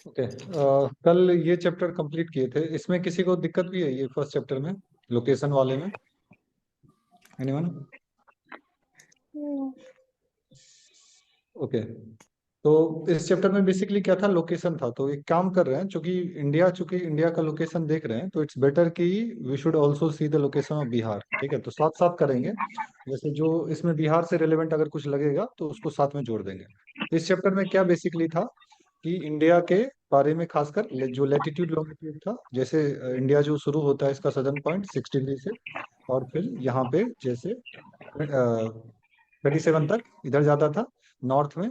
Okay. कल ये chapter complete किए थे, इसमें किसी को दिक्कत भी है ये फर्स्ट चैप्टर में, लोकेशन वाले में? एनीवन? हम्म। ओके। तो इस चैप्टर में बेसिकली क्या था, लोकेशन था। तो एक काम कर रहे हैं, चूंकि इंडिया का लोकेशन देख रहे हैं, तो इट्स बेटर कि we should also see the location of Bihar. ठीक है, तो साथ साथ करेंगे। जैसे जो इसमें बिहार से रिलेवेंट अगर कुछ लगेगा तो उसको साथ में जोड़ देंगे। इस चैप्टर में क्या बेसिकली था कि इंडिया के बारे में, खासकर जो लेटीट्यूड लॉन्गिट्यूड था। जैसे इंडिया जो शुरू होता है इसका सदर्न पॉइंट 6 डिग्री से, और फिर यहाँ पे जैसे 27 तक इधर जाता था, नॉर्थ में।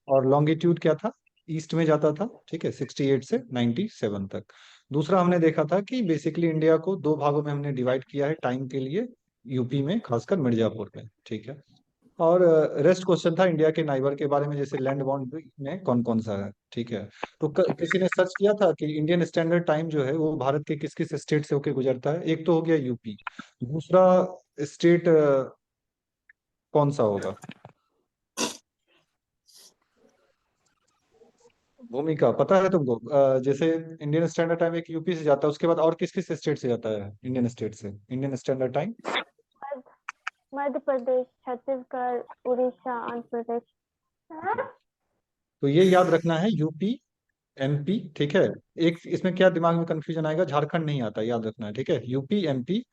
और लॉन्गिट्यूड क्या था, ईस्ट में जाता था। ठीक है, 68 से 97 तक। दूसरा हमने देखा था कि बेसिकली इंडिया को दो भागों में हमने डिवाइड किया है टाइम के लिए, यूपी में, खासकर मिर्जापुर में। ठीक है। और रेस्ट क्वेश्चन था इंडिया के नाइबर के बारे में, जैसे लैंड बाउंड्री में कौन कौन सा है। ठीक है। तो किसी ने सर्च किया था कि इंडियन स्टैंडर्ड टाइम जो है वो भारत के किस किस स्टेट से होकर गुजरता है। एक तो हो गया यूपी, दूसरा स्टेट कौन सा होगा? भूमिका पता है तुमको? जैसे इंडियन स्टैंडर्ड टाइम एक यूपी से जाता है, उसके बाद और किस किस स्टेट से जाता है इंडियन स्टेट से Indian standard time? Madhya Pradesh, Chhattisgarh, Orissa, Andhra Pradesh. तो ये याद रखना है, यूपी, एमपी। ठीक है। एक इसमें क्या दिमाग में कंफ्यूजन आएगा, झारखंड नहीं आता, याद रखना है। ठीक है, यूपी, एमपी,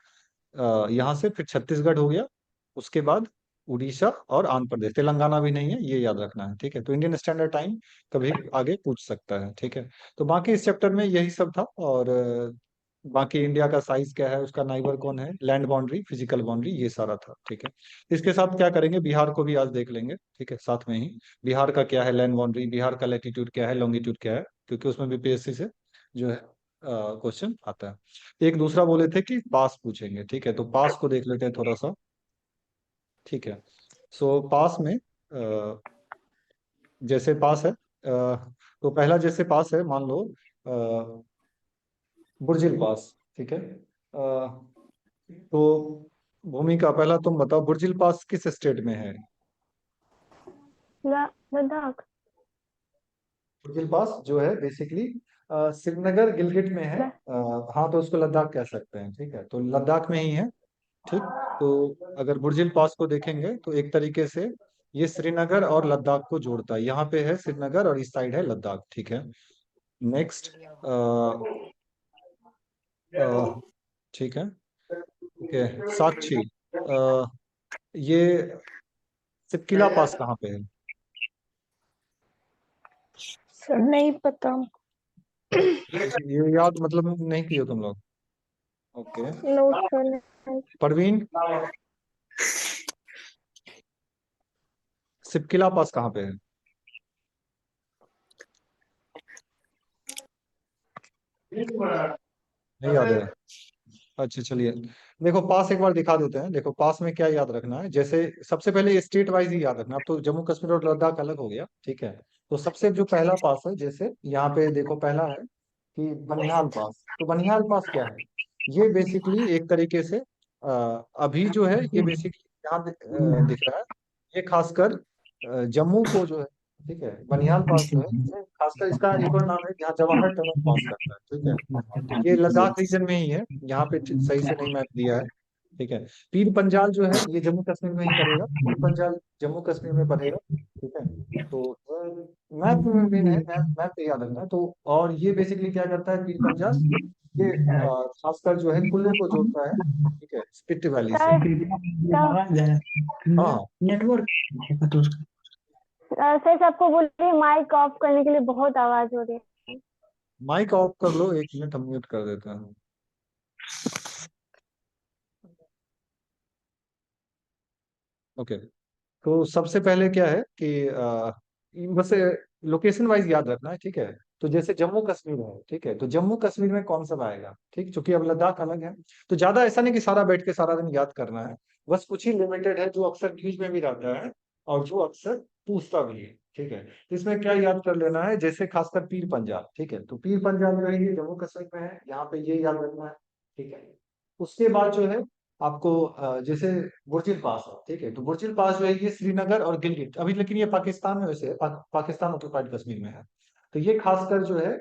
यहाँ से फिर छत्तीसगढ़ हो गया, उसके बाद उड़ीसा और आंध्र प्रदेश। तेलंगाना भी नहीं है, ये याद रखना है। ठीक है, तो इंडियन स्टैंडर्ड टाइम कभी आगे पूछ सकता है। ठीक है। तो बाकी इस चैप्टर में यही सब था। और बाकी इंडिया का साइज क्या है, उसका नाइबर कौन है, लैंड बाउंड्री, फिजिकल बाउंड्री, ये सारा था। ठीक है। इसके साथ क्या करेंगे, बिहार को भी आज देख लेंगे। ठीक है, साथ में ही बिहार का क्या है लैंड बाउंड्री, बिहार का लैटिट्यूड क्या है, लॉन्गिट्यूड क्या है, क्योंकि उसमें भी पीएससी से जो है क्वेश्चन आता है। एक दूसरा बोले थे कि पास पूछेंगे। ठीक है, तो पास को देख लेते हैं थोड़ा सा। ठीक है। सो पास में जैसे पास है, तो पहला जैसे पास है, मान लो बुर्जिल पास। ठीक है। तो भूमिका, पहला तुम बताओ, बुर्जिल पास किस स्टेट में है? लद्दाख। बुर्जिल पास जो है बेसिकली श्रीनगर गिलगित में है। हाँ, तो उसको लद्दाख कह सकते हैं। ठीक है, तो लद्दाख में ही है। ठीक। तो अगर बुर्जिल पास को देखेंगे तो एक तरीके से ये श्रीनगर और लद्दाख को जोड़ता है। यहाँ पे है श्रीनगर और इस साइड है लद्दाख। ठीक है। नेक्स्ट। ठीक है। ओके। साक्षी, अ, ये सिपकिला पास कहाँ पे है? सर नहीं पता। ये याद मतलब नहीं किए तुम लोग? ओके। नो सर नहीं। परवीन, सिपकिला पास कहाँ पे है? नहीं याद है? अच्छा, चलिए। देखो पास एक बार दिखा देते हैं। देखो पास में क्या याद रखना है, जैसे सबसे पहले स्टेट वाइज ही याद रखना। अब तो जम्मू कश्मीर और लद्दाख अलग हो गया। ठीक है। तो सबसे जो पहला पास है, जैसे यहाँ पे देखो पहला है कि बनिहाल पास। तो बनिहाल पास क्या है, ये बेसिकली एक तरीके से अभी जो है ये बेसिकली यहाँ दिख रहा है। ये खासकर जम्मू को जो है, ठीक है, बनिहाल पास जो है ये खासकर, इसका एक और नाम है यहाँ जवाहर टनल पास करता है। ठीक है। तो ये लद्दाख रीजन में ही है, यहाँ पे सही से नहीं मैप दिया है। ठीक है। पीर पंजाल जो है ये जम्मू कश्मीर में ही पड़ेगा, पीर पंजाल जम्मू कश्मीर में पड़ेगा। ठीक है। तो मैप में भी है, मैप मैप पे याद रखना है। तो और ये बेसिकली क्या करता है पीर पंजाल, ये खासकर जो है कुल्लू को जोड़ता है। ठीक है, स्पिति वैली से। सर हाँ। नेटवर्क। सर सबको बोलिए माइक ऑफ करने के लिए, बहुत आवाज हो रही है। माइक ऑफ कर लो, 1 मिनट हम म्यूट कर देते हैं। ओके। तो सबसे पहले क्या है कि बस लोकेशन वाइज याद रखना है। ठीक है। तो जैसे जम्मू कश्मीर है, ठीक है, तो जम्मू कश्मीर में कौन सा आएगा? ठीक, क्योंकि अब लद्दाख अलग है। तो ज्यादा ऐसा नहीं कि सारा बैठ के सारा दिन याद करना है। बस कुछ ही लिमिटेड है जो अक्सर न्यूज में भी रहता है और जो अक्सर पूछता भी है। ठीक है, तो इसमें क्या याद कर लेना है, जैसे खासकर पीर पंजाल। ठीक है, तो पीर पंजाल जो है ये जम्मू कश्मीर में है, यहाँ पे ये याद रखना है। ठीक है। उसके बाद जो है आपको जैसे बुर्जिल पास है। ठीक है, तो बुर्जिल पास जो है ये श्रीनगर और गिलगित अभी, लेकिन ये पाकिस्तान में वैसे है, पाकिस्तान ऑक्युपाइड कश्मीर में है। तो ये खासकर जो है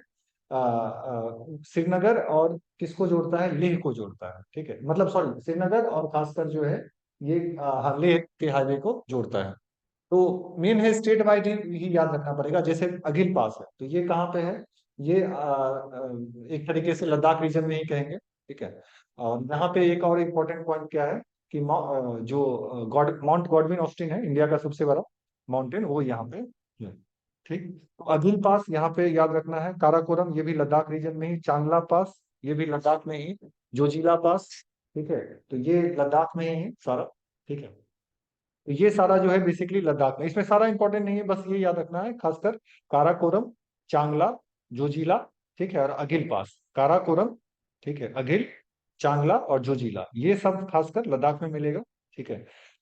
श्रीनगर और किसको जोड़ता है, लेह को जोड़ता है, ठीक है, मतलब सॉरी श्रीनगर और खासकर जो है ये हाँ, लेह के हाईवे को जोड़ता है। तो मेन है स्टेट वाइड ही याद रखना पड़ेगा। जैसे अगिल पास है तो ये कहाँ पे है, ये एक तरीके से लद्दाख रीजन में ही कहेंगे, ठीक है। और यहाँ पे एक और इम्पोर्टेंट पॉइंट क्या है कि जो गॉड माउंट गॉडविन ऑस्टिन है इंडिया का सबसे बड़ा माउंटेन, वो यहाँ पे है, ठीक। तो अगिल पास यहाँ पे याद रखना है, काराकोरम ये भी लद्दाख रीजन में ही, चांगला पास ये भी लद्दाख में ही, जोजिला पास, ठीक है, तो ये लद्दाख में ही है सारा, ठीक है। तो ये सारा जो है बेसिकली लद्दाख में, इसमें सारा इंपॉर्टेंट नहीं है, बस ये याद रखना है खासकर काराकोरम, चांगला, जोजिला, ठीक है, और अगिल पास। काराकोरम, ठीक है, अगिल, चांगला और जोजिला ये सब खासकर लद्दाख में मिलेगा, ठीक है।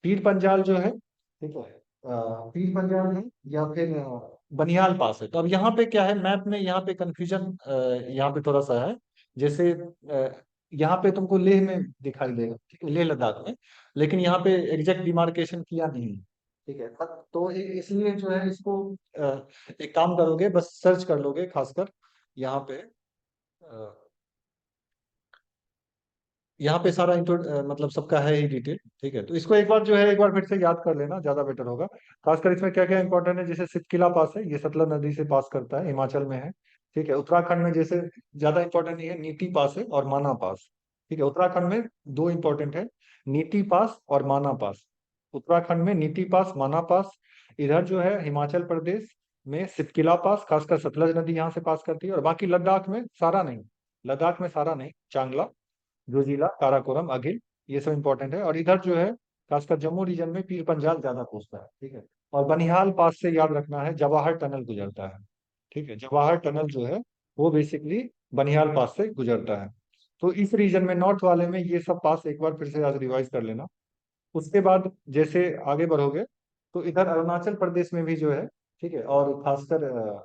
पीर पंजाल जो है, ठीक है, पीर पंजाल है या फिर बनिहाल पास है। तो अब यहाँ पे क्या है, मैप में यहाँ पे कंफ्यूजन यहाँ पे थोड़ा सा है। जैसे यहाँ पे तुमको लेह में दिखाई देगा, ठीक है, लेह लद्दाख में, लेकिन यहाँ पे एग्जैक्ट डिमार्केशन किया नहीं है, ठीक है। तो इसलिए जो है इसको एक काम करोगे, बस सर्च कर लोगे खासकर यहाँ पे यहाँ पे सारा मतलब सबका है ही डिटेल, ठीक है। तो इसको एक बार जो है एक बार फिर से याद कर लेना, ज्यादा बेटर होगा। खासकर इसमें क्या क्या इंपॉर्टेंट है, जैसे सितकिला पास है, ये सतलज नदी से पास करता है, हिमाचल में है, ठीक है। उत्तराखंड में जैसे ज्यादा इंपॉर्टेंट नहीं है, नीति पास है और माना पास, ठीक है। उत्तराखंड में दो इंपॉर्टेंट है, नीति पास और माना पास। उत्तराखंड में नीति पास, माना पास। इधर जो है हिमाचल प्रदेश में सितकिला पास, खासकर सतलज नदी यहाँ से पास करती है। और बाकी लद्दाख में सारा नहीं, लद्दाख में सारा नहीं, चांगला, जोजिला, काराकोरम, अगिल, ये सब इंपॉर्टेंट है। और इधर जो है खासकर जम्मू रीजन में पीर पंजाल ज्यादा पूछता है, ठीक है। और बनिहाल पास से याद रखना है, जवाहर टनल गुजरता है, ठीक है। जवाहर टनल जो है वो बेसिकली बनिहाल पास से गुजरता है। तो इस रीजन में नॉर्थ वाले में ये सब पास एक बार फिर से आज रिवाइज कर लेना। उसके बाद जैसे आगे बढ़ोगे तो इधर अरुणाचल प्रदेश में भी जो है, ठीक है, और खासकर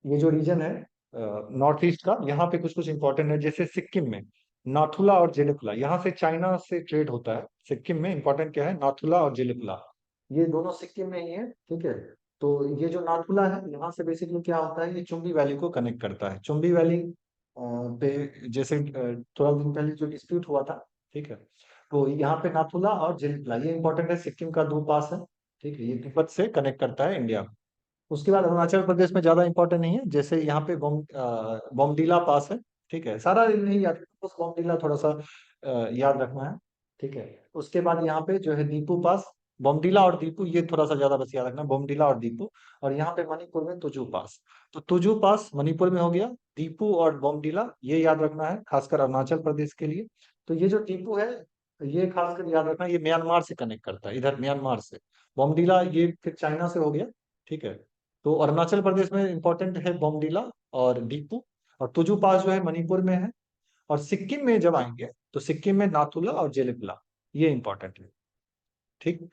ये जो रीजन है नॉर्थ ईस्ट का, यहाँ पे कुछ कुछ इंपॉर्टेंट है। जैसे सिक्किम में नाथुला और जेलिपला, यहाँ से चाइना से ट्रेड होता है। सिक्किम में इंपॉर्टेंट क्या है, नाथुला और जेलिपला, ये दोनों सिक्किम में ही है, ठीक है। तो ये जो नाथुला है यहाँ से बेसिकली क्या होता है, ये चुंबी वैली को कनेक्ट करता है। चुंबी वैली पे जैसे थोड़ा दिन पहले जो डिस्प्यूट हुआ था, ठीक है, तो यहाँ पे नाथुला और जेलिपला ये इंपॉर्टेंट है, सिक्किम का दो पास है, ठीक है, ये तिब्बत से कनेक्ट करता है इंडिया। उसके बाद अरुणाचल प्रदेश में ज्यादा इंपॉर्टेंट नहीं है, जैसे यहाँ पे बोमडीला पास है, ठीक है, सारा नहीं याद, बस बोमडीला थोड़ा सा याद रखना है, ठीक है। उसके बाद यहाँ पे जो है दीपू पास, बोमडीला और दीपू ये थोड़ा सा ज्यादा बस याद रखना, बोमडीला और दीपू। और यहाँ पे मणिपुर में तुजू पास, तो तुजू पास मणिपुर में हो गया, दीपू और बोमडीला ये याद रखना है खासकर अरुणाचल प्रदेश के लिए। तो ये जो दीपू है ये खासकर याद रखना, ये म्यांमार से कनेक्ट करता है, इधर म्यांमार से। बोमडीला ये फिर चाइना से हो गया, ठीक है। तो अरुणाचल प्रदेश में इंपॉर्टेंट है बोमडीला और दीपू। और तुजू पास जो है मणिपुर में है। और सिक्किम में जब आएंगे तो सिक्किम में नाथुला और जेलिपला ये इंपॉर्टेंट है, ठीक।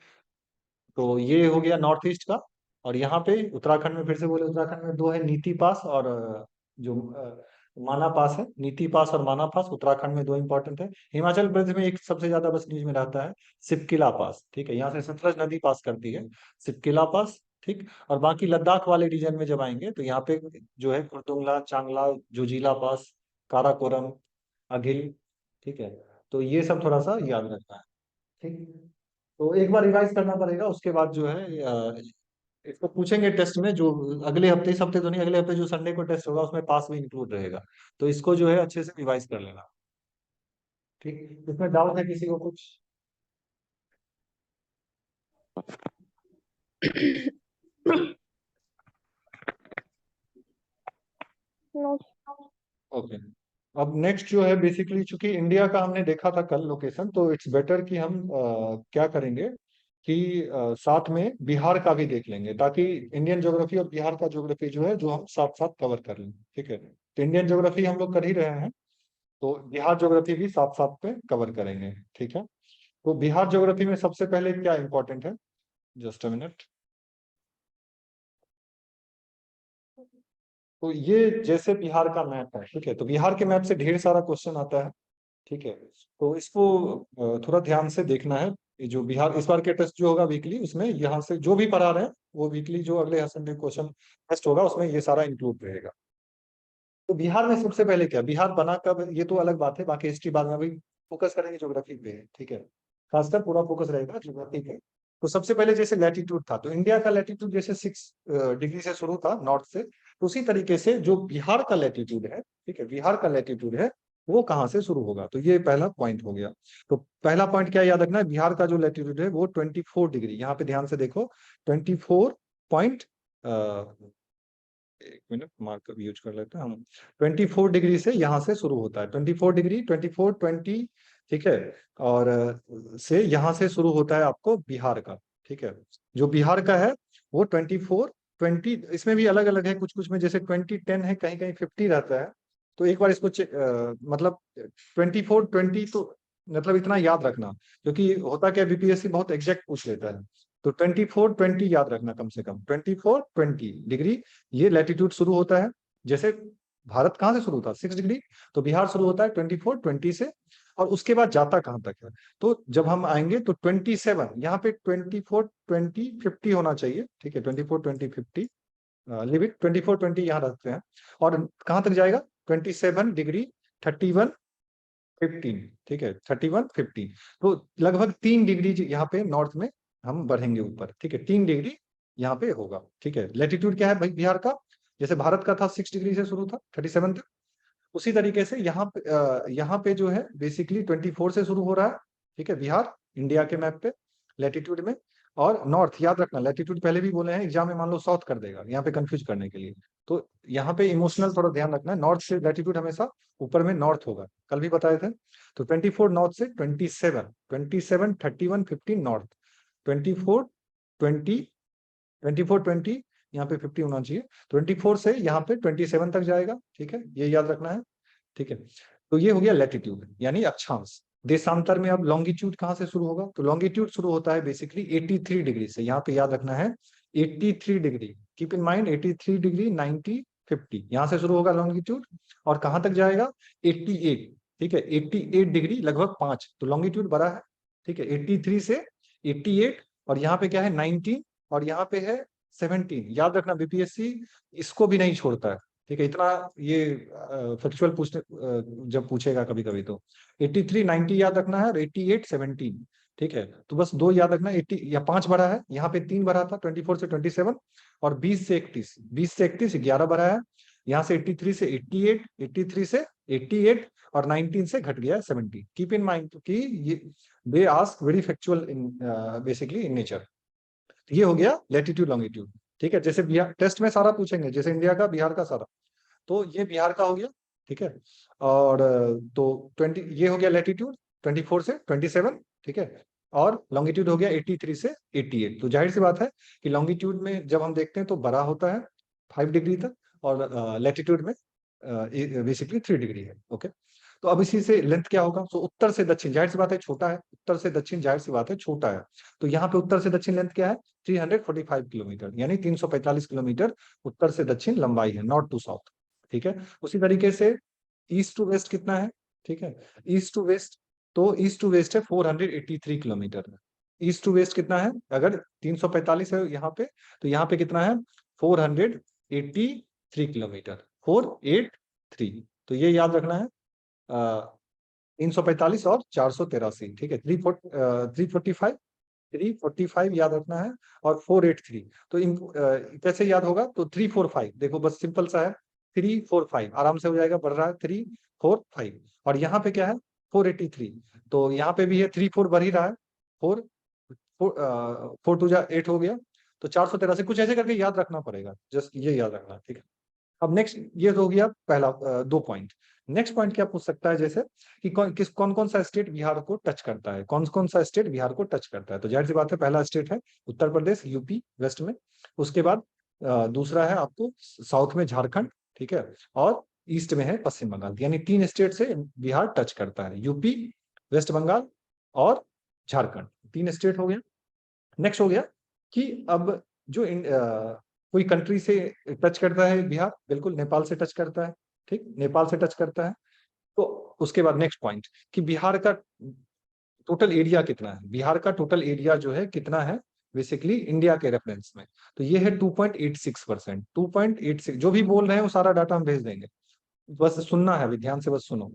तो ये हो गया नॉर्थ ईस्ट का। और यहाँ पे उत्तराखंड में फिर से बोले, उत्तराखंड में दो है, नीति पास और जो माना पास है, नीति पास और माना पास उत्तराखंड में दो इंपॉर्टेंट है। हिमाचल प्रदेश में एक सबसे ज्यादा बस न्यूज में रहता है, सिपकिला पास, ठीक है, यहाँ से सतलज नदी पास करती है, सिपकिला पास, ठीक। और बाकी लद्दाख वाले रीजन में जब आएंगे तो यहाँ पे जो है कुर्दुंगला, चांगला, जोजिला पास, काराकोरम, अगिल, ठीक है। तो ये सब थोड़ा सा याद रखना है, ठीक। तो एक बार रिवाइज करना पड़ेगा, उसके बाद जो है इसको पूछेंगे टेस्ट में, जो अगले हफ्ते, इस हफ्ते तो नहीं, अगले हफ्ते जो संडे को टेस्ट होगा उसमें पास में इंक्लूड रहेगा। तो इसको जो है अच्छे से रिवाइज कर लेना, ठीक। इसमें डाउट है किसी को कुछ? नो। ओके। अब नेक्स्ट जो है बेसिकली, चूंकि इंडिया का हमने देखा था कल लोकेशन, तो इट्स बेटर कि हम क्या करेंगे कि साथ में बिहार का भी देख लेंगे, ताकि इंडियन ज्योग्राफी और बिहार का ज्योग्राफी जो है जो हम साथ साथ कवर कर लें, ठीक है। तो इंडियन ज्योग्राफी हम लोग कर ही रहे हैं, तो बिहार ज्योग्राफी भी साथ साथ पे कवर करेंगे, ठीक है। तो बिहार ज्योग्राफी में सबसे पहले क्या इंपॉर्टेंट है, जस्ट अ मिनट। तो ये जैसे बिहार का मैप है, ठीक है, तो बिहार के मैप से ढेर सारा क्वेश्चन आता है, ठीक है। तो इसको थोड़ा ध्यान से देखना है। ये जो बिहार इस बार के टेस्ट जो होगा वीकली, उसमें यहाँ से जो भी पढ़ा रहे हैं वो वीकली जो अगले संडे क्वेश्चन टेस्ट होगा उसमें ये सारा इंक्लूड रहेगा। तो बिहार में सबसे पहले क्या, बिहार बना कब, ये तो अलग बात है, बाकी हिस्ट्री बाद में, अभी फोकस करेंगे ज्योग्राफी पे, ठीक है, खासकर पूरा फोकस रहेगा ज्योग्राफी पे। तो सबसे पहले जैसे लैटिट्यूड था, तो इंडिया का लैटिट्यूड जैसे 6 डिग्री से शुरू था नॉर्थ से, तो उसी तरीके से जो बिहार का लैटिट्यूड है, ठीक है, बिहार का लैटिट्यूड है, वो कहाँ से शुरू होगा, तो ये पहला पॉइंट हो गया। तो पहला पॉइंट क्या याद रखना है, बिहार का जो लैटिट्यूड है वो 24 डिग्री, यहाँ पे ध्यान से देखो, 24 पॉइंट, 1 मिनट मार्कर यूज कर लेते हैं हम, 24 डिग्री से यहाँ से शुरू होता है, 24 डिग्री, 24, 20, ठीक है, और से यहाँ से शुरू होता है आपको बिहार का, ठीक है, जो बिहार का है वो 24, 20, इसमें भी अलग अलग है, कुछ कुछ में जैसे 20, 10 है, कहीं कहीं 50 रहता है। तो एक बार इसको मतलब 24, 20, तो मतलब इतना याद रखना, क्योंकि होता क्या, बीपीएससी बहुत एग्जैक्ट पूछ लेता है। तो 24, 20 याद रखना, कम से कम 24, 20 डिग्री ये लैटिट्यूड शुरू होता है। जैसे भारत कहाँ से शुरू होता है, 6 डिग्री, तो बिहार शुरू होता है 24, 20 से, और उसके बाद जाता कहाँ तक है, तो जब हम आएंगे तो 27, यहाँ पे 24, 20, 50 होना चाहिए, ठीक है, 24, 20, 50, लिमिट 24, 20 यहाँ रखते हैं, और कहाँ तक जाएगा, 27 डिग्री, 31, 15, ठीक है, 31, 15, तो लगभग 3 डिग्री यहाँ पे नॉर्थ में हम बढ़ेंगे ऊपर, ठीक है, 3 डिग्री यहाँ पे होगा, ठीक है। लैटिट्यूड क्या है भाई बिहार का, जैसे भारत का था 6 डिग्री से शुरू था 37 तक, उसी तरीके से यहाँ पे जो है बेसिकली 24 से शुरू हो रहा है, ठीक है, बिहार इंडिया के मैप पे लैटिट्यूड में। और नॉर्थ याद रखना, लैटिट्यूड पहले भी बोले हैं, एग्जाम में मान लो साउथ कर देगा, यहाँ पे कंफ्यूज करने के लिए, तो यहाँ पे इमोशनल थोड़ा ध्यान रखना है, नॉर्थ से लैटिट्यूड हमेशा ऊपर में नॉर्थ होगा, कल भी बताए थे। तो 24 नॉर्थ से 27, 27, 31, 15 नॉर्थ, 24, 20, 24, 20, यहाँ पे 50 होना चाहिए, 24 से यहाँ पे 27 तक जाएगा, ठीक है, ये याद रखना है, ठीक है। तो ये हो गया लैटिट्यूड यानी अक्षांश। देशांतर में अब लॉन्गिट्यूड कहाँ से शुरू होगा, तो लॉन्गिट्यूड शुरू होता है बेसिकली 83 डिग्री से, यहाँ पे याद रखना है 83 degree, keep in mind 83 degree, 90, 50, यहाँ से शुरू होगा लॉन्गिट्यूड, और कहाँ तक जाएगा, 88, ठीक है, 88 डिग्री लगभग 5, तो लॉन्गिट्यूड बड़ा है, ठीक है, 83 से 88, और यहाँ पे क्या है 19, और यहाँ पे है 17, याद रखना बीपीएससी इसको भी नहीं छोड़ता है, ठीक है, इतना ये फैक्चुअल पूछने जब पूछेगा कभी कभी तो 83, 90 याद रखना है, और 88, 17, ठीक है, तो बस दो याद रखना, 80 या 5 बढ़ा है, यहाँ पे 3 बढ़ा था 24 से 27, और 20 से 31, 20 से 31 11 बढ़ा है, यहाँ से 83 से 88, 83 से 88, और 19 से घट गया 70, कीप इन माइंड कि ये they ask very factual in basically in nature. ये हो गया लैटिट्यूड लॉन्गिट्यूड, ठीक है, जैसे बिहार टेस्ट में सारा पूछेंगे, जैसे इंडिया का बिहार का सारा, तो ये बिहार का हो गया, ठीक है, और तो 20 ये हो गया लैटिट्यूड 24 से 27, ठीक है, और लॉन्गिट्यूड हो गया 83 से 88, तो जाहिर सी बात है कि लॉन्गिट्यूड में जब हम देखते हैं तो बड़ा होता है 5 डिग्री तक, और लैटिट्यूड में बेसिकली 3 डिग्री है, ओके। तो अब इसी से लेंथ क्या होगा, तो उत्तर से दक्षिण जाहिर सी बात है छोटा है, उत्तर से दक्षिण जाहिर सी बात है छोटा है, तो यहाँ पे उत्तर से दक्षिण लेंथ क्या है, 345 किलोमीटर, यानी 345 किलोमीटर उत्तर से दक्षिण लंबाई है, नॉर्थ टू साउथ, ठीक है। उसी तरीके से ईस्ट टू वेस्ट कितना है, ठीक है, ईस्ट टू वेस्ट, तो ईस्ट टू वेस्ट है 483 किलोमीटर, ईस्ट टू वेस्ट कितना है, अगर 345 है यहाँ पे, तो यहाँ पे कितना है 483 किलोमीटर, 483, तो ये याद रखना है 345 और 483, ठीक है, 345, 345 याद रखना है, और 483, तो कैसे याद होगा, तो 345 देखो बस सिंपल सा है, 345 आराम से हो जाएगा, बढ़ रहा है 345, और यहाँ पे क्या है 483, तो यहाँ पे भी है 34 बढ़ ही रहा है, 4 4 टू 8 हो गया, तो 483 कुछ ऐसे करके याद रखना पड़ेगा, जस्ट ये याद रखना, ठीक है। अब नेक्स्ट ये तो हो गया पहला 2 पॉइंट। नेक्स्ट पॉइंट क्या पूछ सकता है, जैसे कि कौन कौन सा स्टेट बिहार को टच करता है, कौन कौन सा स्टेट बिहार को टच करता है, तो जाहिर सी बात है पहला स्टेट है उत्तर प्रदेश, यूपी वेस्ट में, उसके बाद दूसरा है आपको साउथ में झारखंड, ठीक है, और ईस्ट में है पश्चिम बंगाल, यानी 3 स्टेट से बिहार टच करता है, यूपी, वेस्ट बंगाल और झारखंड, 3 स्टेट हो गया। नेक्स्ट हो गया कि अब जो कोई कंट्री से टच करता है बिहार, बिल्कुल नेपाल से टच करता है, ठीक, नेपाल से टच करता है। तो उसके बाद नेक्स्ट पॉइंट कि बिहार का टोटल एरिया कितना है, बिहार का टोटल एरिया जो है कितना है बेसिकली इंडिया के रेफरेंस में, तो ये है 2.86%, 2.86, जो भी बोल रहे हैं वो सारा डाटा हम भेज देंगे, बस सुनना है अभी, ध्यान से बस सुनो।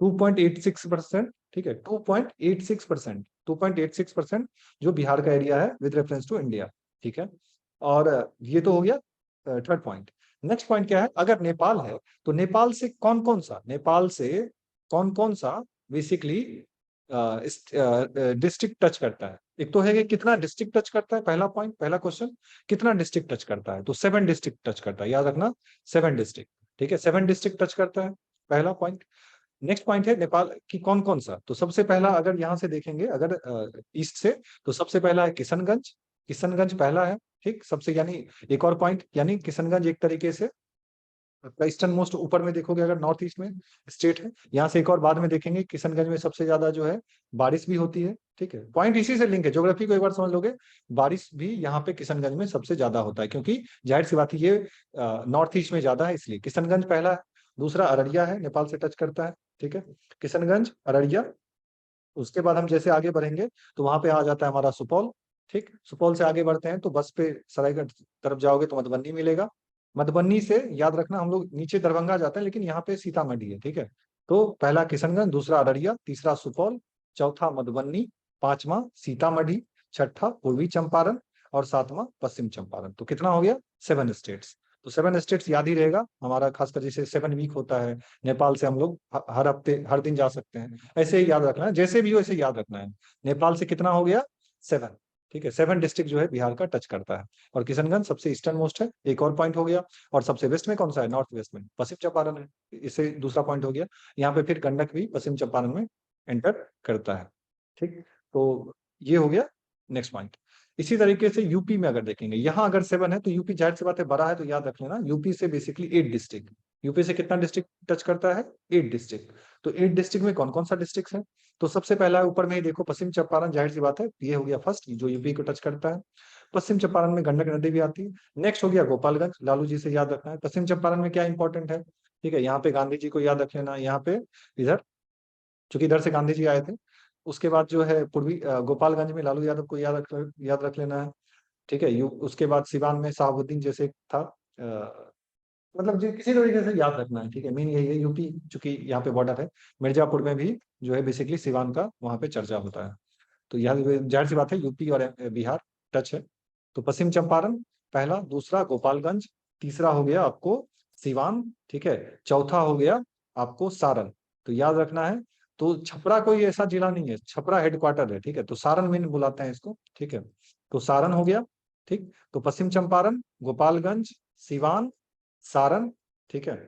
2.86%, ठीक है, 2.86%, 2.86% जो बिहार का एरिया है विद रेफरेंस टू इंडिया, ठीक है। और ये तो हो गया थर्ड पॉइंट। नेक्स्ट पॉइंट क्या है, अगर नेपाल है तो नेपाल से कौन कौन सा, नेपाल से कौन कौन सा बेसिकली डिस्ट्रिक्ट टच करता है। एक तो है कि कितना डिस्ट्रिक्ट टच करता है, पहला पॉइंट, पहला क्वेश्चन, कितना डिस्ट्रिक्ट टच करता है, तो 7 डिस्ट्रिक्ट टच करता है, याद रखना 7 डिस्ट्रिक्ट, ठीक है, 7 डिस्ट्रिक्ट टच करता है, पहला पॉइंट। नेक्स्ट पॉइंट है नेपाल की कौन कौन सा, तो सबसे पहला अगर यहाँ से देखेंगे, अगर ईस्ट से, तो सबसे पहला है किशनगंज, किशनगंज पहला है, ठीक, सबसे, यानी एक और पॉइंट, यानी किशनगंज एक तरीके से आपका ईस्टर्न मोस्ट ऊपर में देखोगे, अगर नॉर्थ ईस्ट में स्टेट है, यहाँ से एक और बाद में देखेंगे, किशनगंज में सबसे ज्यादा जो है बारिश भी होती है, ठीक है, पॉइंट इसी से लिंक है, ज्योग्राफी को एक बार समझ लोगे, बारिश भी यहाँ पे किशनगंज में सबसे ज्यादा होता है, क्योंकि जाहिर सी बात है ये नॉर्थ ईस्ट में ज्यादा है, इसलिए किशनगंज पहला है। दूसरा अररिया है, नेपाल से टच करता है, ठीक है, किशनगंज, अररिया। उसके बाद हम जैसे आगे बढ़ेंगे तो वहां पे आ जाता है हमारा सुपौल, ठीक, सुपौल से आगे बढ़ते हैं तो बस पे सरायगढ़ तरफ जाओगे तो मधुबनी मिलेगा, मधुबनी से याद रखना हम लोग नीचे दरभंगा जाते हैं, लेकिन यहाँ पे सीतामढ़ी है, ठीक है। तो पहला किशनगंज, दूसरा अररिया, तीसरा सुपौल, चौथा मधुबनी, पांचवा सीतामढ़ी, छठा पूर्वी चंपारण, और सातवां पश्चिम चंपारण। तो कितना हो गया, 7 स्टेट्स। तो 7 स्टेट्स याद ही रहेगा हमारा, खासकर जैसे 7 वीक होता है, नेपाल से हम लोग हर हफ्ते हर दिन जा सकते हैं, ऐसे ही याद रखना है, जैसे भी हो ऐसे याद रखना है। नेपाल से कितना हो गया, 7, ठीक है, 7 डिस्ट्रिक्ट जो है बिहार का टच करता है, और किशनगंज सबसे ईस्टर्न मोस्ट है, एक और पॉइंट हो गया। और सबसे वेस्ट में कौन सा है, नॉर्थ वेस्ट में पश्चिम चंपारण है, इससे दूसरा पॉइंट हो गया। यहाँ पे फिर गंडक भी पश्चिम चंपारण में एंटर करता है, ठीक। तो ये हो गया नेक्स्ट पॉइंट। इसी तरीके से यूपी में अगर देखेंगे, यहाँ अगर 7 है तो यूपी जाहिर सी बात है बड़ा है, तो याद रख लेना यूपी से बेसिकली 8 डिस्ट्रिक्ट, यूपी से कितना डिस्ट्रिक्ट टच करता है, 8 डिस्ट्रिक्ट। तो 8 डिस्ट्रिक्ट में कौन कौन सा डिस्ट्रिक्ट है, तो सबसे पहला है ऊपर में ही देखो पश्चिम चंपारण, जाहिर सी बात है ये हो गया फर्स्ट जो यूपी को टच करता है। पश्चिम चंपारण में गंडक नदी भी आती है। नेक्स्ट हो गया गोपालगंज, लालू जी से याद रखना है, पश्चिम चंपारण में क्या इंपॉर्टेंट है, ठीक है, यहाँ पे गांधी जी को याद रख लेना, यहाँ पे इधर, चूंकि इधर से गांधी जी आए थे। उसके बाद जो है पूर्वी गोपालगंज में लालू यादव को याद रख लेना है, ठीक है। उसके बाद सिवान में शहाबुद्दीन जैसे था, मतलब जो किसी तरीके से याद रखना है, ठीक है, मेन यही है, यूपी चूंकि यहाँ पे बॉर्डर है, मिर्जापुर में भी जो है बेसिकली सिवान का वहां पे चर्चा होता है। तो यह जाहिर सी बात है यूपी और बिहार टच है। तो पश्चिम चंपारण पहला, दूसरा गोपालगंज, तीसरा हो गया आपको सिवान, ठीक है, चौथा हो गया आपको सारण। तो याद रखना है, तो छपरा कोई ऐसा जिला नहीं है, छपरा हेडक्वार्टर है, ठीक है, तो सारण में बुलाते हैं इसको, ठीक है। तो सारण हो गया, ठीक। तो पश्चिम चंपारण, गोपालगंज, सिवान, सारण, ठीक है।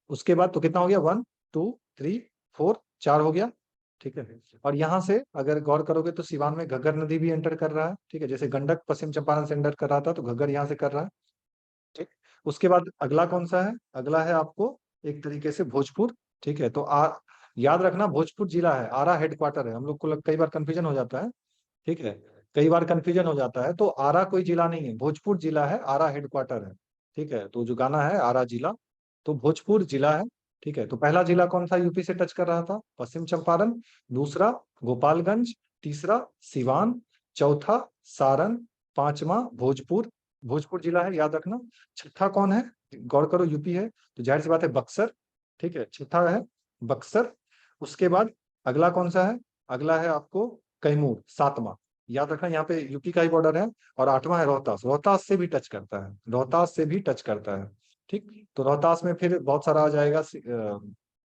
उसके बाद तो कितना हो गया, 1 2 3 4, 4 हो गया, ठीक है। और यहाँ से अगर गौर करोगे तो सिवान में घग्गर नदी भी एंटर कर रहा है, ठीक है, जैसे गंडक पश्चिम चंपारण से एंटर कर रहा था तो घग्गर यहाँ से कर रहा है, ठीक। उसके बाद अगला कौन सा है, अगला है आपको एक तरीके से भोजपुर, ठीक है। तो याद रखना भोजपुर जिला है, आरा हेडक्वार्टर है, हम लोग को कई बार कंफ्यूजन हो जाता है, ठीक है, कई बार कंफ्यूजन हो जाता है, तो आरा कोई जिला नहीं है, भोजपुर जिला है, आरा हेडक्वार्टर है, ठीक है। तो जो गाना है आरा जिला, तो भोजपुर जिला है, ठीक है। तो पहला जिला कौन सा यूपी से टच कर रहा था, पश्चिम चंपारण, दूसरा गोपालगंज, तीसरा सिवान, चौथा सारण, पांचवा भोजपुर, भोजपुर जिला है, याद रखना। छठा कौन है, गौर करो यूपी है, तो जाहिर सी बात है बक्सर, ठीक है, छठा है बक्सर। उसके बाद अगला कौन सा है, अगला है आपको कैमूर, सातवां, याद रखना यहाँ पे यूपी का ही बॉर्डर है। और आठवां है रोहतास, रोहतास से भी टच करता है, रोहतास से भी टच करता है, ठीक। तो रोहतास में फिर बहुत सारा आ जाएगा,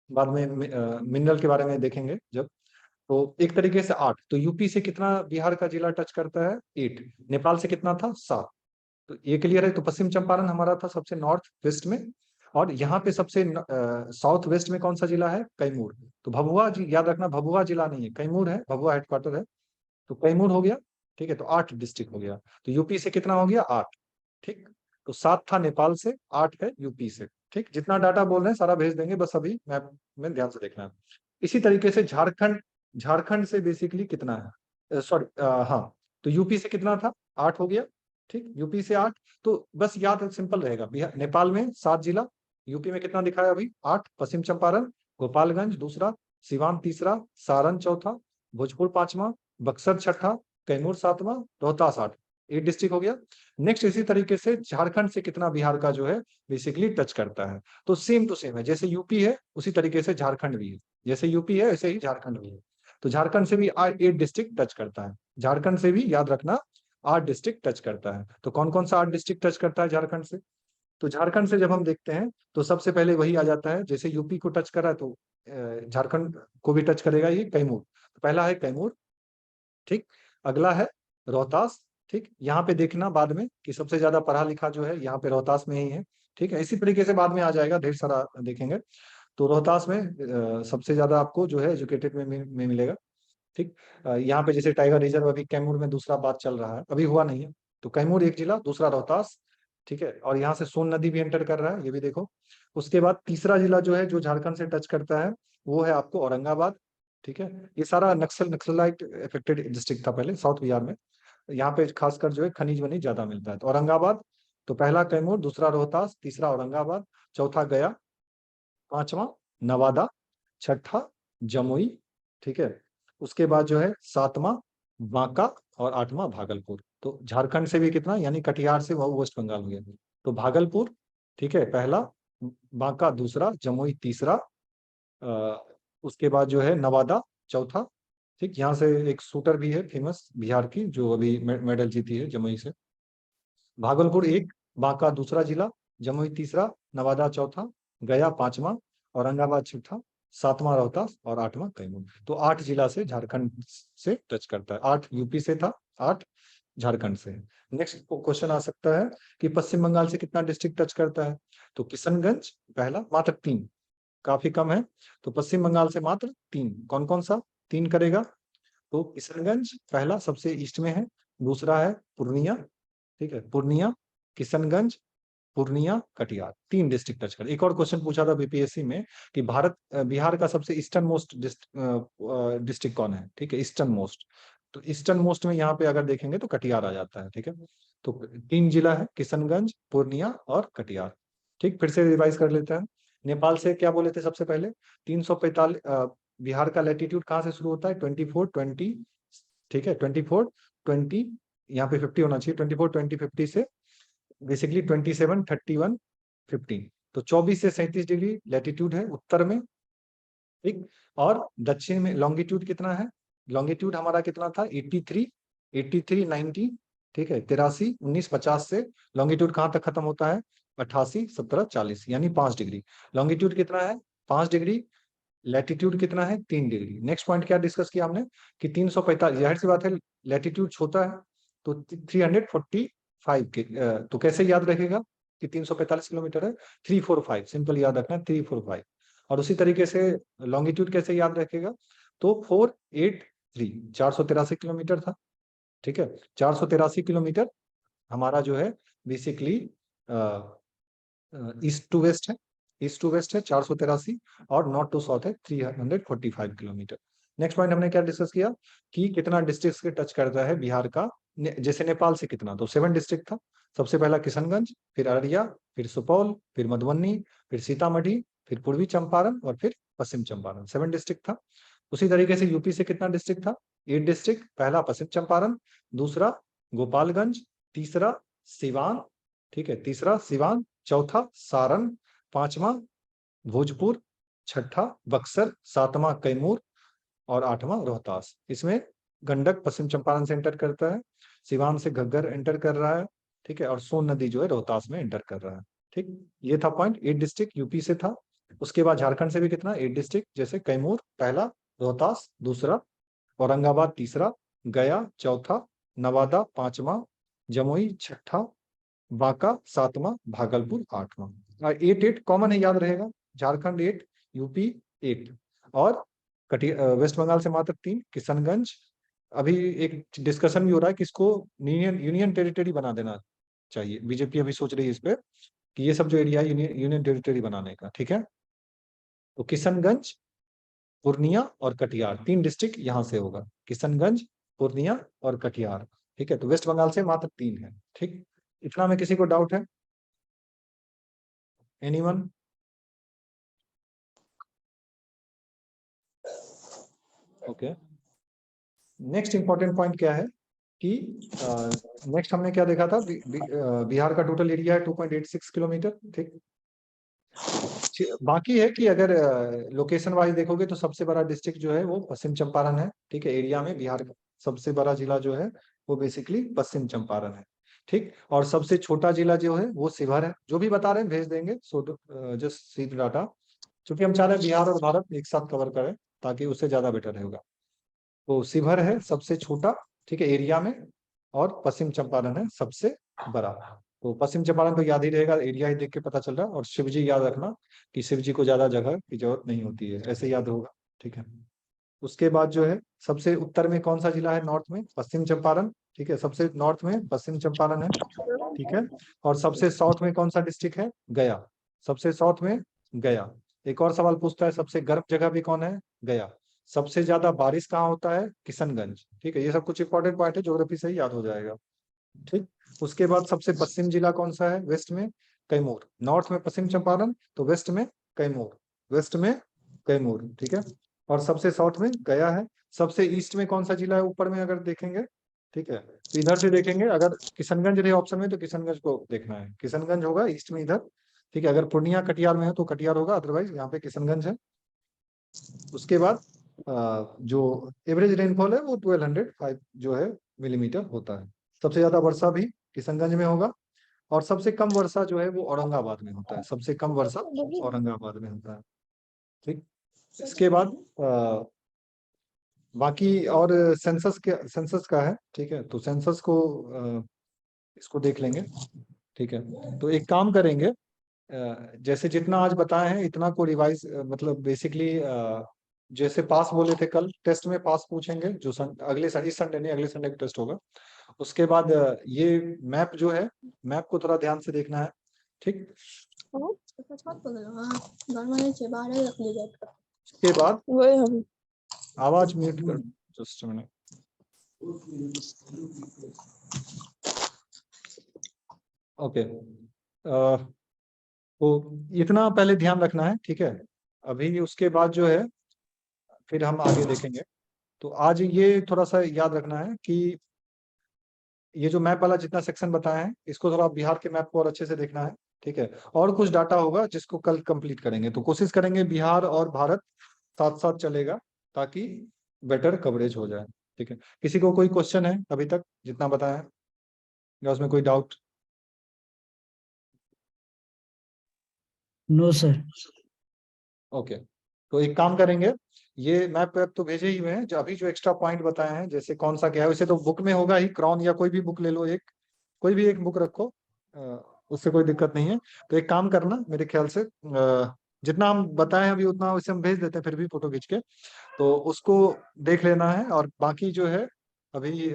बाद में मिनरल के बारे में देखेंगे जब। तो एक तरीके से 8, तो यूपी से कितना बिहार का जिला टच करता है, 8, नेपाल से कितना था, 7। तो ये क्लियर है, तो पश्चिम चंपारण हमारा था सबसे नॉर्थ वेस्ट में, और यहाँ पे सबसे साउथ वेस्ट में कौन सा जिला है, कैमूर। तो भभुआ जी, याद रखना भभुआ जिला नहीं है, कैमूर है, भभुआ हेडक्वार्टर है, तो कैमूर हो गया, ठीक है। तो 8 डिस्ट्रिक्ट हो गया, तो यूपी से कितना हो गया, 8, ठीक। तो 7 था नेपाल से, 8 है यूपी से, ठीक। जितना डाटा बोल रहे हैं सारा भेज देंगे, बस अभी मैप में ध्यान से देखना है। इसी तरीके से झारखंड, झारखंड से बेसिकली कितना है, सॉरी, हाँ, तो यूपी से कितना था, 8 हो गया, ठीक, यूपी से 8। तो बस याद सिंपल रहेगा, बिहार नेपाल में 7 जिला, यूपी में कितना दिखाया अभी, 8, पश्चिम चंपारण, गोपालगंज दूसरा, सिवान तीसरा, सारण चौथा, भोजपुर पांचवा, बक्सर छठा, कैमूर सातवां, रोहतास 8। 8 डिस्ट्रिक्ट हो गया। नेक्स्ट इसी तरीके से झारखंड से कितना बिहार का जो है बेसिकली टच करता है, तो सेम टू सेम है, जैसे यूपी है उसी तरीके से झारखंड भी है, जैसे यूपी है वैसे ही झारखंड भी है। तो झारखंड से भी 8 डिस्ट्रिक्ट टच करता है, झारखंड से भी याद रखना 8 डिस्ट्रिक्ट टच करता है। तो कौन कौन सा 8 डिस्ट्रिक्ट टच करता है झारखंड से? तो झारखंड से जब हम देखते हैं तो सबसे पहले वही आ जाता है, जैसे यूपी को टच करा तो झारखंड को भी टच करेगा ये कैमूर। तो पहला है कैमूर, ठीक। अगला है रोहतास, ठीक। यहाँ पे देखना बाद में कि सबसे ज्यादा पढ़ा लिखा जो है यहाँ पे रोहतास में ही है, ठीक है। इसी तरीके से बाद में आ जाएगा, ढेर सारा देखेंगे। तो रोहतास में सबसे ज्यादा आपको जो है एजुकेटेड में मिलेगा, ठीक। यहाँ पे जैसे टाइगर रिजर्व अभी कैमूर में दूसरा बात चल रहा है, अभी हुआ नहीं है। तो कैमूर एक जिला, दूसरा रोहतास, ठीक है। और यहाँ से सोन नदी भी एंटर कर रहा है, ये भी देखो। उसके बाद तीसरा जिला जो है जो झारखंड से टच करता है वो है आपको औरंगाबाद, ठीक है। ये सारा नक्सलाइट इफेक्टेड डिस्ट्रिक्ट था पहले साउथ बिहार में। यहाँ पे खासकर जो है खनिज वनिज ज्यादा मिलता है। तो औरंगाबाद, तो पहला कैमूर, दूसरा रोहतास, तीसरा औरंगाबाद, चौथा गया, पांचवा नवादा, छठा जमुई, ठीक है। उसके बाद जो है सातवां बांका और आठवां भागलपुर। तो झारखंड से भी कितना, यानी कटिहार से वो वेस्ट बंगाल हो गया। तो भागलपुर, ठीक है, पहला, बांका दूसरा, जमुई तीसरा, उसके बाद जो है नवादा चौथा, ठीक। यहाँ से एक शूटर भी है फेमस बिहार की जो अभी मेडल जीती है जमुई से। भागलपुर एक, बांका दूसरा जिला, जमुई तीसरा, नवादा चौथा, गया पांचवा, औरंगाबाद छठा, सातवां रोहतास और आठवां कैमूर। तो 8 जिला से झारखंड से टच करता है, 8 यूपी से था, 8 झारखंड से। नेक्स्ट क्वेश्चन आ सकता है कि पश्चिम बंगाल से कितना डिस्ट्रिक्ट टच करता है? तो किशनगंज पहला, मात्र 3, काफी कम है। तो पश्चिम बंगाल से मात्र 3, कौन कौन सा 3 करेगा? तो किशनगंज पहला, सबसे ईस्ट में है। दूसरा है पूर्णिया, ठीक है, पूर्णिया, किशनगंज, पूर्णिया, कटिहार, 3 डिस्ट्रिक्ट टच कर। एक और क्वेश्चन पूछा था बीपीएससी में कि बिहार का सबसे ईस्टर्न मोस्ट डिस्ट्रिक्ट कौन है, ठीक है, ईस्टर्न मोस्ट। तो ईस्टर्न मोस्ट में यहाँ पे अगर देखेंगे तो कटिहार आ जाता है, ठीक है। तो 3 जिला है, किशनगंज, पूर्णिया और कटिहार, ठीक। फिर से रिवाइज कर लेते हैं। नेपाल से क्या बोले थे सबसे पहले? 345, बिहार का लैटिट्यूड कहाँ से शुरू होता है? 24-20, ठीक है, 24-20, यहाँ पे 50 होना चाहिए, 24-20-50 से बेसिकली 27-31-15। तो 24 से 37 डिग्री लैटिट्यूड है उत्तर में, ठीक। और दक्षिण में लॉन्गिट्यूड कितना है? लॉन्गिट्यूड हमारा कितना था? 83, 83, 90, ठीक है, 83, 19, 50 से लॉन्गिट्यूड कहाँ तक खत्म होता है? 88, 17, 40, यानी 5 डिग्री। लॉन्गिट्यूड कितना है? 5 डिग्री। लैटिट्यूड कितना है? 3 डिग्री। नेक्स्ट पॉइंट क्या डिस्कस किया हमने कि 345, जाहिर सी बात है लैटिट्यूड छोटा है तो 345 के, तो कैसे याद रखेगा कि 345 किलोमीटर है? 345, सिंपल याद रखना 345। और उसी तरीके से लॉन्गिट्यूड कैसे याद रखेगा? तो 483, 483 किलोमीटर था, ठीक है। 483 किलोमीटर हमारा जो है बेसिकली ईस्ट टू वेस्ट है, ईस्ट टू वेस्ट है 483, और नॉर्थ टू साउथ है 345 किलोमीटर। नेक्स्ट पॉइंट हमने क्या डिस्कस किया कि कितना डिस्ट्रिक्ट के टच करता है बिहार का, जैसे नेपाल से कितना, तो 7 डिस्ट्रिक्ट था। सबसे पहला किशनगंज, फिर अररिया, फिर सुपौल, फिर मधुबनी, फिर सीतामढ़ी, फिर पूर्वी चंपारण और फिर पश्चिम चंपारण, 7 डिस्ट्रिक्ट था। उसी तरीके से यूपी से कितना डिस्ट्रिक्ट था? 8 डिस्ट्रिक्ट। पहला पश्चिम चंपारण, दूसरा गोपालगंज, तीसरा सिवान, ठीक है, तीसरा सिवान, चौथा सारण, पांचवा भोजपुर, छठा बक्सर, सातवां कैमूर और आठवां रोहतास। इसमें गंडक पश्चिम चंपारण से एंटर करता है, सिवान से घग्गर एंटर कर रहा है, ठीक है, और सोन नदी जो है रोहतास में एंटर कर रहा है, ठीक। ये था पॉइंट, 8 डिस्ट्रिक्ट यूपी से था। उसके बाद झारखंड से भी कितना, 8 डिस्ट्रिक्ट, जैसे कैमूर पहला, रोहतास दूसरा, औरंगाबाद तीसरा, गया चौथा, नवादा पांचवा, जमुई छठा, बांका सातवां, भागलपुर आठवां। और 8-8 कॉमन है, याद रहेगा। झारखंड 8, यूपी 8, और वेस्ट बंगाल से मात्र 3, किशनगंज। अभी एक डिस्कशन भी हो रहा है कि इसको यूनियन यूनियन टेरिटरी बना देना चाहिए, बीजेपी अभी सोच रही है इस पे कि ये सब जो एरिया है यूनियन टेरिटरी बनाने का, ठीक है। तो किशनगंज, पूर्णिया और कटिहार, 3 डिस्ट्रिक्ट यहाँ से होगा, किशनगंज, पूर्णिया और कटिहार, ठीक है। तो वेस्ट बंगाल से मात्र 3 है, ठीक। इतना में किसी को डाउट है? Anyone? Okay. Next important point क्या है कि नेक्स्ट हमने क्या देखा था, बिहार का टोटल एरिया है 2.86 किलोमीटर, ठीक। बाकी है कि अगर लोकेशन वाइज देखोगे तो सबसे बड़ा डिस्ट्रिक्ट जो है वो पश्चिम चंपारण है, ठीक है। एरिया में बिहार का सबसे बड़ा जिला जो है वो बेसिकली पश्चिम चंपारण है, ठीक। और सबसे छोटा जिला जो है वो शिवहर है। जो भी बता रहे हैं भेज देंगे, सो जस्ट सी डाटा, क्योंकि हम चाह रहे हैं बिहार और भारत एक साथ कवर करें, ताकि उससे ज्यादा बेटर होगा। तो शिवहर है सबसे छोटा, ठीक है, एरिया में, और पश्चिम चंपारण है सबसे बड़ा। तो पश्चिम चंपारण तो याद ही रहेगा, एरिया ही देख के पता चल रहा है। और शिव जी याद रखना कि शिव जी को ज्यादा जगह की जरूरत नहीं होती है, ऐसे याद होगा, ठीक है। उसके बाद जो है सबसे उत्तर में कौन सा जिला है, नॉर्थ में पश्चिम चंपारण, ठीक है, सबसे नॉर्थ में पश्चिम चंपारण है, ठीक है। और सबसे साउथ में कौन सा डिस्ट्रिक्ट है, गया, सबसे साउथ में गया। एक और सवाल पूछता है, सबसे गर्म जगह भी कौन है, गया। सबसे ज्यादा बारिश कहाँ होता है, किशनगंज, ठीक है। ये सब कुछ इंपॉर्टेंट पॉइंट है, ज्योग्राफी से ही याद हो जाएगा, ठीक। उसके बाद सबसे पश्चिम जिला कौन सा है, वेस्ट में कैमूर। नॉर्थ में पश्चिम चंपारण, तो वेस्ट में कैमूर, वेस्ट में कैमूर, ठीक है। और सबसे साउथ में गया है। सबसे ईस्ट में कौन सा जिला है, ऊपर में अगर देखेंगे, ठीक है, तो इधर से देखेंगे, अगर किशनगंज रहे ऑप्शन में तो किशनगंज को देखना है, किशनगंज होगा ईस्ट में इधर, ठीक है। अगर पूर्णिया कटिहार में है तो कटिहार होगा, अदरवाइज यहाँ पे किशनगंज है। उसके बाद जो एवरेज रेनफॉल है वो 1205 जो है मिलीमीटर होता है। सबसे ज्यादा वर्षा भी किशनगंज में होगा, और सबसे कम वर्षा जो है वो औरंगाबाद में होता है, सबसे कम वर्षा औरंगाबाद में होता है, ठीक। इसके बाद बाकी और सेंसस का है, ठीक है। तो सेंसस को इसको देख लेंगे, ठीक है। तो एक काम करेंगे, जैसे जितना आज बताए हैं इतना को रिवाइज, मतलब बेसिकली जैसे पास बोले थे कल, टेस्ट में पास पूछेंगे, जो अगले इस संडे नहीं, अगले संडे का टेस्ट होगा। उसके बाद ये मैप जो है, मैप को थोड़ा ध्यान से देखना है, ठीक। उसके बाद आवाज म्यूट कर, जस्ट मिनट। ओके, तो इतना पहले ध्यान रखना है, ठीक है। अभी उसके बाद जो है फिर हम आगे देखेंगे। तो आज ये थोड़ा सा याद रखना है कि ये जो मैप वाला जितना सेक्शन बताया है, इसको थोड़ा बिहार के मैप को और अच्छे से देखना है, ठीक है। और कुछ डाटा होगा जिसको कल कंप्लीट करेंगे, तो कोशिश करेंगे बिहार और भारत साथ साथ चलेगा, ताकि बेटर कवरेज हो जाए, ठीक है। किसी को कोई क्वेश्चन है अभी तक जितना बताया है, या उसमें कोई डाउट? No sir. ओके, तो एक काम करेंगे, ये मैप वैप तो भेजे ही हुए हैं, जो अभी जो एक्स्ट्रा पॉइंट बताए हैं, जैसे कौन सा क्या है, वैसे तो बुक में होगा ही, क्रॉन या कोई भी बुक ले लो, एक कोई भी एक बुक रखो, उससे कोई दिक्कत नहीं है। तो एक काम करना, मेरे ख्याल से जितना हम बताए हैं अभी उतना वैसे हम भेज देते हैं, फिर भी फोटो खींच के, तो उसको देख लेना है। और बाकी जो है अभी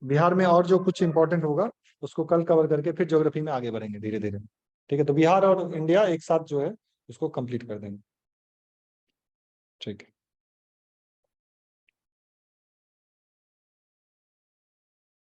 बिहार में और जो कुछ इंपॉर्टेंट होगा उसको कल कवर करके फिर ज्योग्राफी में आगे बढ़ेंगे धीरे धीरे, ठीक है। तो बिहार और इंडिया एक साथ जो है उसको कंप्लीट कर देंगे, ठीक है।